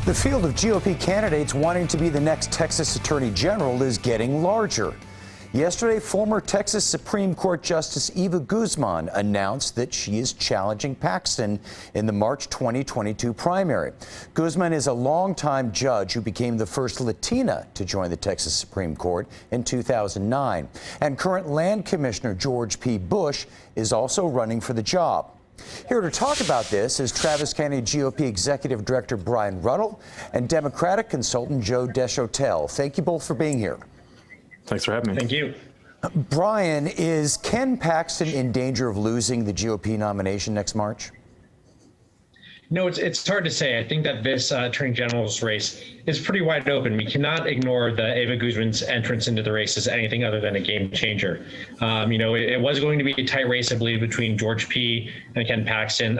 The field of GOP candidates wanting to be the next Texas Attorney General is getting larger. Yesterday, former Texas Supreme Court Justice Eva Guzman announced that she is challenging Paxton in the March 2022 primary. Guzman is a longtime judge who became the first Latina to join the Texas Supreme Court in 2009. And current Land Commissioner George P. Bush is also running for the job. Here to talk about this is Travis County GOP Executive Director Brian Ruddle and Democratic consultant Joe Deschantel. Thank you both for being here. Thanks for having me. Thank you. Brian, is Ken Paxton in danger of losing the GOP nomination next March? No, it's hard to say. I think that this Attorney General's race is pretty wide open. We cannot ignore the Eva Guzman's entrance into the race as anything other than a game changer. It was going to be a tight race, I believe, between George P. and Ken Paxton.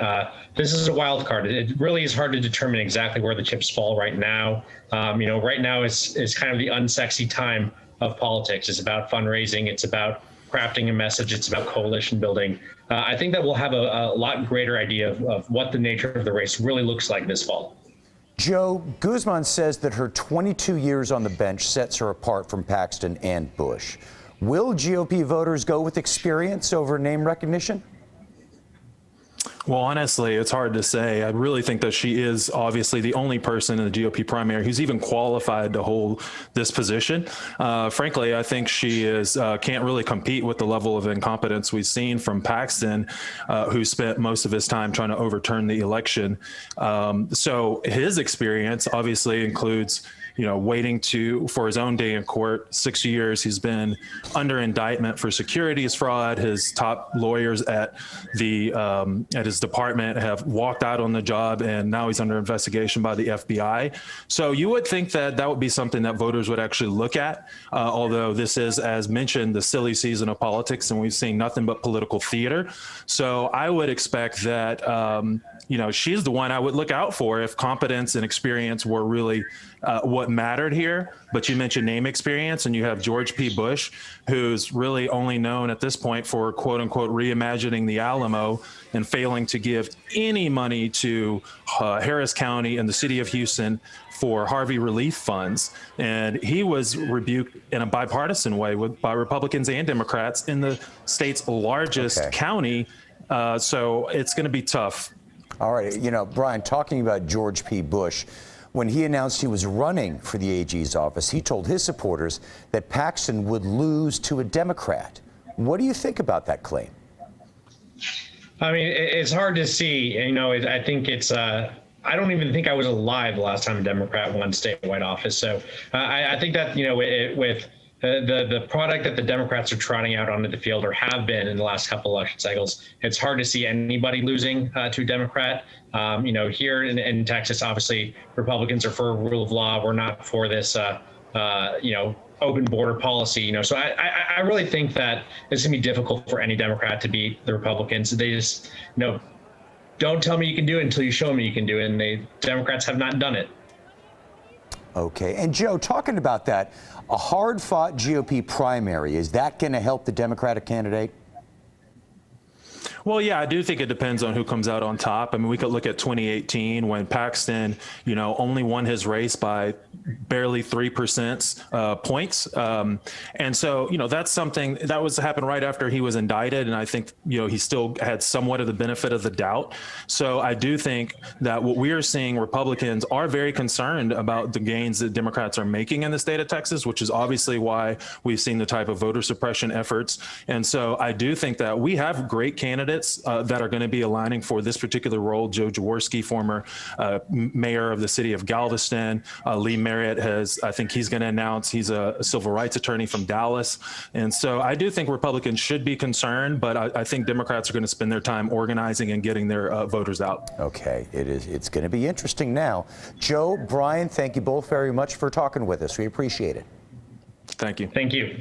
This is a wild card. It really is hard to determine exactly where the chips fall right now. Right now is kind of the unsexy time of politics. It's about fundraising. It's about crafting a message. It's about coalition building. I think that we'll have a lot greater idea of what the nature of the race really looks like this fall. Joe, Guzman says that her 22 years on the bench sets her apart from Paxton and Bush. Will GOP voters go with experience over name recognition? Well, honestly, it's hard to say. I really think that she is obviously the only person in the GOP primary who's even qualified to hold this position. Frankly, I think she can't really compete with the level of incompetence we've seen from Paxton, who spent most of his time trying to overturn the election. So his experience obviously includes waiting for his own day in court. 6 years he's been under indictment for securities fraud. His top lawyers at his department have walked out on the job, and now he's under investigation by the FBI. So you would think that would be something that voters would actually look at, although this is, as mentioned, the silly season of politics, and we've seen nothing but political theater. So I would expect that she's the one I would look out for if competence and experience were really what mattered here. But you mentioned name experience, and you have George P. Bush, who's really only known at this point for quote unquote reimagining the Alamo and failing to give any money to Harris County and the city of Houston for Harvey relief funds. And he was rebuked in a bipartisan way by Republicans and Democrats in the state's largest county. So it's going to be tough. All right. Brian, talking about George P. Bush, when he announced he was running for the AG's office, he told his supporters that Paxton would lose to a Democrat. What do you think about that claim? I mean, it's hard to see. I think it's I don't even think I was alive the last time a Democrat won statewide office. So I think that, with the product that the Democrats are trotting out onto the field, or have been in the last couple election cycles, it's hard to see anybody losing to a Democrat. Here in Texas, obviously, Republicans are for rule of law. We're not for this, open border policy. So I really think that it's going to be difficult for any Democrat to beat the Republicans. They just, don't tell me you can do it until you show me you can do it. And the Democrats have not done it. Okay. And Joe, talking about that, a hard-fought GOP primary, is that going to help the Democratic candidate? Well, yeah, I do think it depends on who comes out on top. I mean, we could look at 2018 when Paxton, only won his race by barely 3% points. And so, that's something that happened right after he was indicted. And I think, he still had somewhat of the benefit of the doubt. So I do think that what we are seeing, Republicans are very concerned about the gains that Democrats are making in the state of Texas, which is obviously why we've seen the type of voter suppression efforts. And so I do think that we have great candidates that are going to be aligning for this particular role. Joe Jaworski, former mayor of the city of Galveston. Lee Merritt I think he's going to announce he's a civil rights attorney from Dallas. And so I do think Republicans should be concerned, but I think Democrats are going to spend their time organizing and getting their voters out. Okay, it's going to be interesting now. Joe, Brian, thank you both very much for talking with us. We appreciate it. Thank you. Thank you.